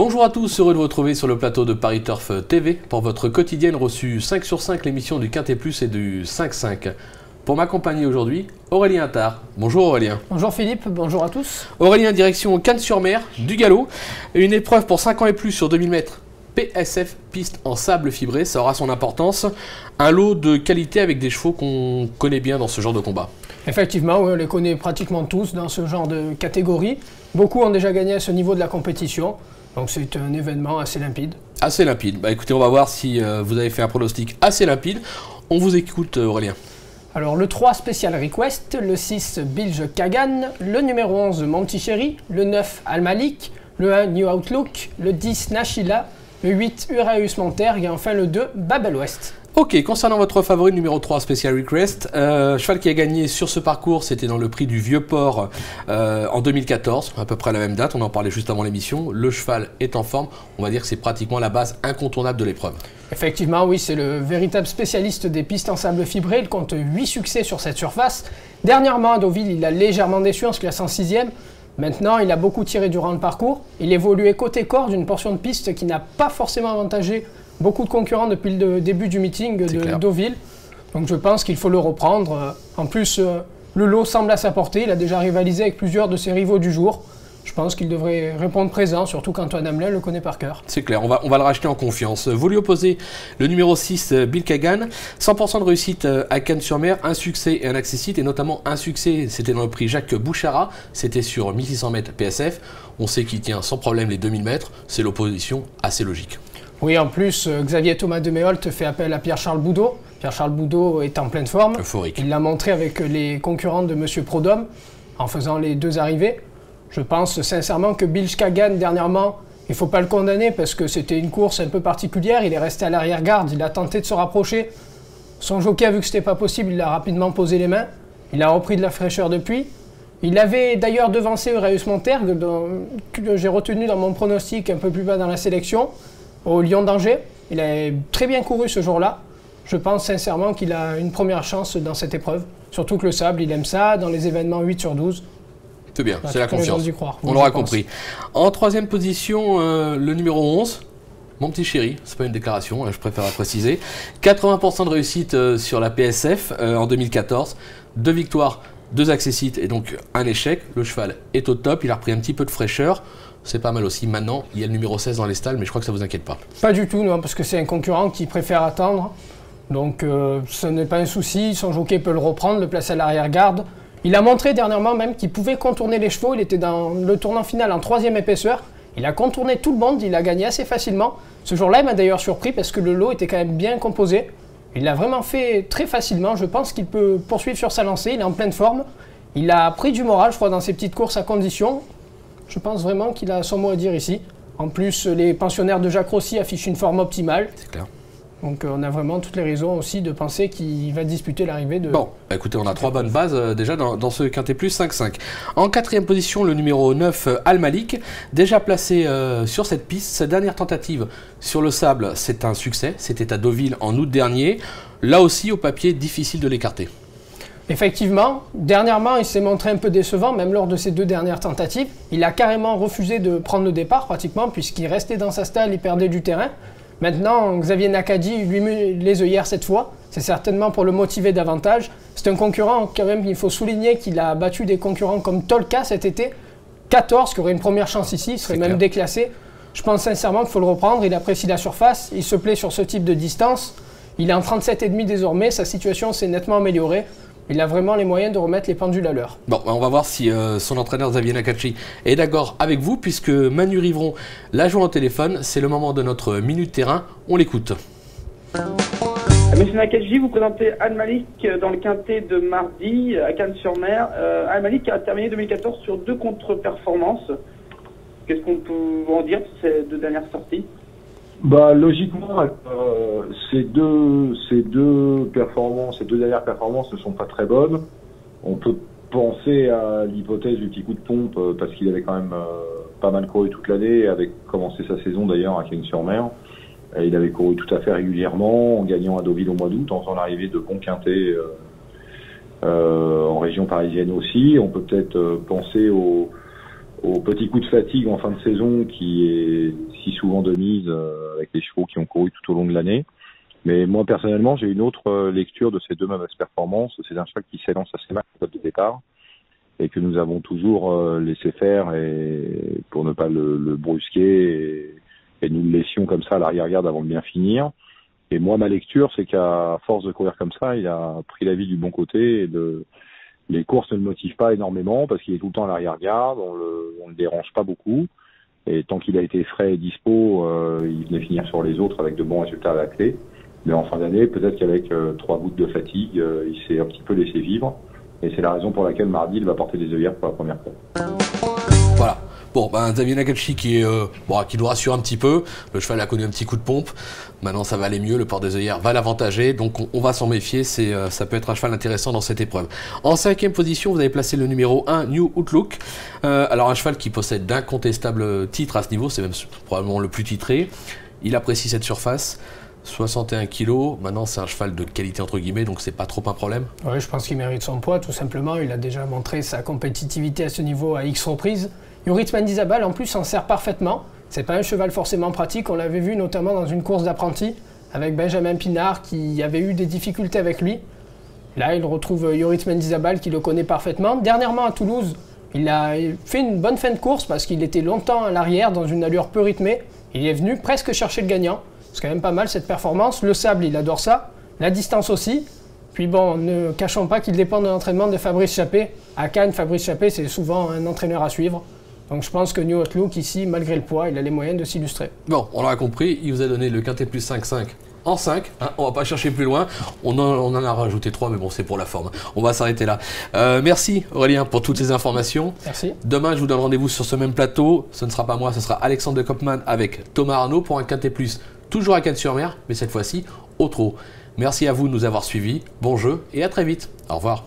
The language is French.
Bonjour à tous, heureux de vous retrouver sur le plateau de Paris Turf TV pour votre quotidienne reçue 5 sur 5, l'émission du Quintet Plus et du 5-5. Pour m'accompagner aujourd'hui, Aurélien Attard. Bonjour Aurélien. Bonjour Philippe, bonjour à tous. Aurélien, direction Cannes-sur-Mer, du galop. Une épreuve pour 5 ans et plus sur 2000 mètres. PSF, piste en sable fibré, ça aura son importance. Un lot de qualité avec des chevaux qu'on connaît bien dans ce genre de combat. Effectivement, oui, on les connaît pratiquement tous dans ce genre de catégorie. Beaucoup ont déjà gagné à ce niveau de la compétition. Donc c'est un événement assez limpide. Assez limpide. Bah écoutez, on va voir si vous avez fait un pronostic assez limpide. On vous écoute Aurélien. Alors le 3 Special Request, le 6 Bilge Kagan, le numéro 11 Monty Cherry, le 9 Al Malik, le 1 New Outlook, le 10 Nashila, le 8 Uraeus Monterg et enfin le 2 Babel West. Ok, concernant votre favori numéro 3 Special Request, cheval qui a gagné sur ce parcours, c'était dans le prix du Vieux-Port en 2014, à peu près à la même date, on en parlait juste avant l'émission. Le cheval est en forme, on va dire que c'est pratiquement la base incontournable de l'épreuve. Effectivement, oui, c'est le véritable spécialiste des pistes en sable fibré, il compte 8 succès sur cette surface. Dernièrement à Deauville, il a légèrement déçu en se classant 6e. Maintenant, il a beaucoup tiré durant le parcours. Il évoluait côté corde, une portion de piste qui n'a pas forcément avantagé beaucoup de concurrents depuis le début du meeting de Deauville. Donc je pense qu'il faut le reprendre. En plus, le lot semble à sa portée. Il a déjà rivalisé avec plusieurs de ses rivaux du jour. Je pense qu'il devrait répondre présent, surtout qu'Antoine Hamelin le connaît par cœur. C'est clair, on va le racheter en confiance. Vous lui opposez le numéro 6, Bill Kagan. 100% de réussite à Cannes-sur-Mer, un succès et un accessite, et notamment un succès, c'était dans le prix Jacques Bouchara, c'était sur 1600 mètres PSF. On sait qu'il tient sans problème les 2000 mètres, c'est l'opposition assez logique. Oui, en plus, Xavier Thomas de Méholt fait appel à Pierre-Charles Boudot. Pierre-Charles Boudot est en pleine forme. Euphorique. Il l'a montré avec les concurrents de Monsieur Prodhomme, en faisant les deux arrivées. Je pense sincèrement que Bilge Kagan, dernièrement, il ne faut pas le condamner parce que c'était une course un peu particulière. Il est resté à l'arrière-garde, il a tenté de se rapprocher. Son jockey a vu que ce n'était pas possible, il a rapidement posé les mains. Il a repris de la fraîcheur depuis. Il avait d'ailleurs devancé Uraeus Monterg, que j'ai retenu dans mon pronostic un peu plus bas dans la sélection, au Lion d'Angers. Il a très bien couru ce jour-là. Je pense sincèrement qu'il a une première chance dans cette épreuve. Surtout que le sable, il aime ça, dans les événements 8 sur 12. C'est bien, c'est la confiance. Croire, on l'aura compris. En troisième position, le numéro 11, mon petit chéri, c'est pas une déclaration, je préfère la préciser. 80% de réussite sur la PSF en 2014, 2 victoires, 2 accessites et donc un échec. Le cheval est au top, il a repris un petit peu de fraîcheur. C'est pas mal aussi. Maintenant, il y a le numéro 16 dans les stalles, mais je crois que ça vous inquiète pas. Pas du tout, non, parce que c'est un concurrent qui préfère attendre. Donc ce n'est pas un souci, son jockey peut le reprendre, le placer à l'arrière-garde. Il a montré dernièrement même qu'il pouvait contourner les chevaux. Il était dans le tournant final en 3e épaisseur. Il a contourné tout le monde, il a gagné assez facilement. Ce jour-là, il m'a d'ailleurs surpris parce que le lot était quand même bien composé. Il l'a vraiment fait très facilement. Je pense qu'il peut poursuivre sur sa lancée. Il est en pleine forme. Il a pris du moral, je crois, dans ses petites courses à condition. Je pense vraiment qu'il a son mot à dire ici. En plus, les pensionnaires de Jacques Rossi affichent une forme optimale. C'est clair. Donc on a vraiment toutes les raisons aussi de penser qu'il va disputer l'arrivée de... Bon, écoutez, on a 3 bonnes bases déjà dans ce Quintet Plus 5-5. En 4e position, le numéro 9, Al Malik, déjà placé sur cette piste. Sa dernière tentative sur le sable, c'est un succès. C'était à Deauville en août dernier. Là aussi, au papier, difficile de l'écarter. Effectivement, dernièrement, il s'est montré un peu décevant, même lors de ses 2 dernières tentatives. Il a carrément refusé de prendre le départ, pratiquement, puisqu'il restait dans sa stalle, il perdait du terrain. Maintenant, Xavier Nakadi lui met les œillères cette fois. C'est certainement pour le motiver davantage. C'est un concurrent, quand même, il faut souligner qu'il a battu des concurrents comme Tolka cet été. 14, qui aurait une première chance ici, il serait même déclassé. Je pense sincèrement qu'il faut le reprendre. Il apprécie la surface, il se plaît sur ce type de distance. Il est en 37,5 désormais, sa situation s'est nettement améliorée. Il a vraiment les moyens de remettre les pendules à l'heure. Bon, on va voir si son entraîneur Xavier Nakadi est d'accord avec vous, puisque Manu Rivron l'a joint au téléphone. C'est le moment de notre Minute Terrain. On l'écoute. Monsieur Nakadi, vous présentez Al Malik dans le quintet de mardi à Cannes-sur-Mer. Al Malik a terminé 2014 sur 2 contre-performances. Qu'est-ce qu'on peut en dire sur ces 2 dernières sorties? Bah, logiquement, ces deux dernières performances ne sont pas très bonnes. On peut penser à l'hypothèse du petit coup de pompe parce qu'il avait quand même pas mal couru toute l'année, avait commencé sa saison d'ailleurs à Cannes-sur-Mer. Il avait couru tout à fait régulièrement, en gagnant à Deauville au mois d'août, en faisant l'arrivée de bons quintés en région parisienne aussi. On peut peut-être penser au petit coup de fatigue en fin de saison qui est si souvent de mise avec les chevaux qui ont couru tout au long de l'année. Mais moi, personnellement, j'ai une autre lecture de ces deux mauvaises performances. C'est un cheval qui s'élance assez mal au de départ et que nous avons toujours laissé faire et pour ne pas le brusquer et nous le laissions comme ça à l'arrière-garde avant de bien finir. Et moi, ma lecture, c'est qu'à force de courir comme ça, il a pris la vie du bon côté et les courses ne le motivent pas énormément parce qu'il est tout le temps à l'arrière-garde, on le dérange pas beaucoup. Et tant qu'il a été frais et dispo, il venait finir sur les autres avec de bons résultats à la clé. Mais en fin d'année, peut-être qu'avec 3 gouttes de fatigue, il s'est un petit peu laissé vivre. Et c'est la raison pour laquelle mardi, il va porter des œillères pour la première fois. Voilà. Bon, Xavier Nakachi qui nous rassure un petit peu. Le cheval a connu un petit coup de pompe. Maintenant, ça va aller mieux. Le port des œillères va l'avantager. Donc, on va s'en méfier. Ça peut être un cheval intéressant dans cette épreuve. En 5e position, vous avez placé le numéro 1, New Outlook. Alors, un cheval qui possède d'incontestables titres à ce niveau. C'est même probablement le plus titré. Il apprécie cette surface. 61 kg, maintenant c'est un cheval de qualité entre guillemets, donc c'est pas trop un problème. Oui, je pense qu'il mérite son poids, tout simplement. Il a déjà montré sa compétitivité à ce niveau à X reprises. Yoritz Mendizabal en plus s'en sert parfaitement. C'est pas un cheval forcément pratique, on l'avait vu notamment dans une course d'apprenti avec Benjamin Pinard qui avait eu des difficultés avec lui. Là, il retrouve Yoritz Mendizabal qui le connaît parfaitement. Dernièrement à Toulouse, il a fait une bonne fin de course parce qu'il était longtemps à l'arrière dans une allure peu rythmée. Il est venu presque chercher le gagnant. C'est quand même pas mal cette performance. Le sable, il adore ça. La distance aussi. Puis bon, ne cachons pas qu'il dépend de l'entraînement de Fabrice Chappé. À Cannes, Fabrice Chappé, c'est souvent un entraîneur à suivre. Donc je pense que New Outlook, ici, malgré le poids, il a les moyens de s'illustrer. Bon, on l'aura compris, il vous a donné le quintet plus 5-5 en 5. Hein, on va pas chercher plus loin. On en a rajouté 3, mais bon, c'est pour la forme. On va s'arrêter là. Merci Aurélien pour toutes ces informations. Merci. Demain, je vous donne rendez-vous sur ce même plateau. Ce ne sera pas moi, ce sera Alexandre de Kopman avec Thomas Arnaud pour un quintet plus. Toujours à Cannes-sur-Mer, mais cette fois-ci au trot. Merci à vous de nous avoir suivis. Bon jeu et à très vite. Au revoir.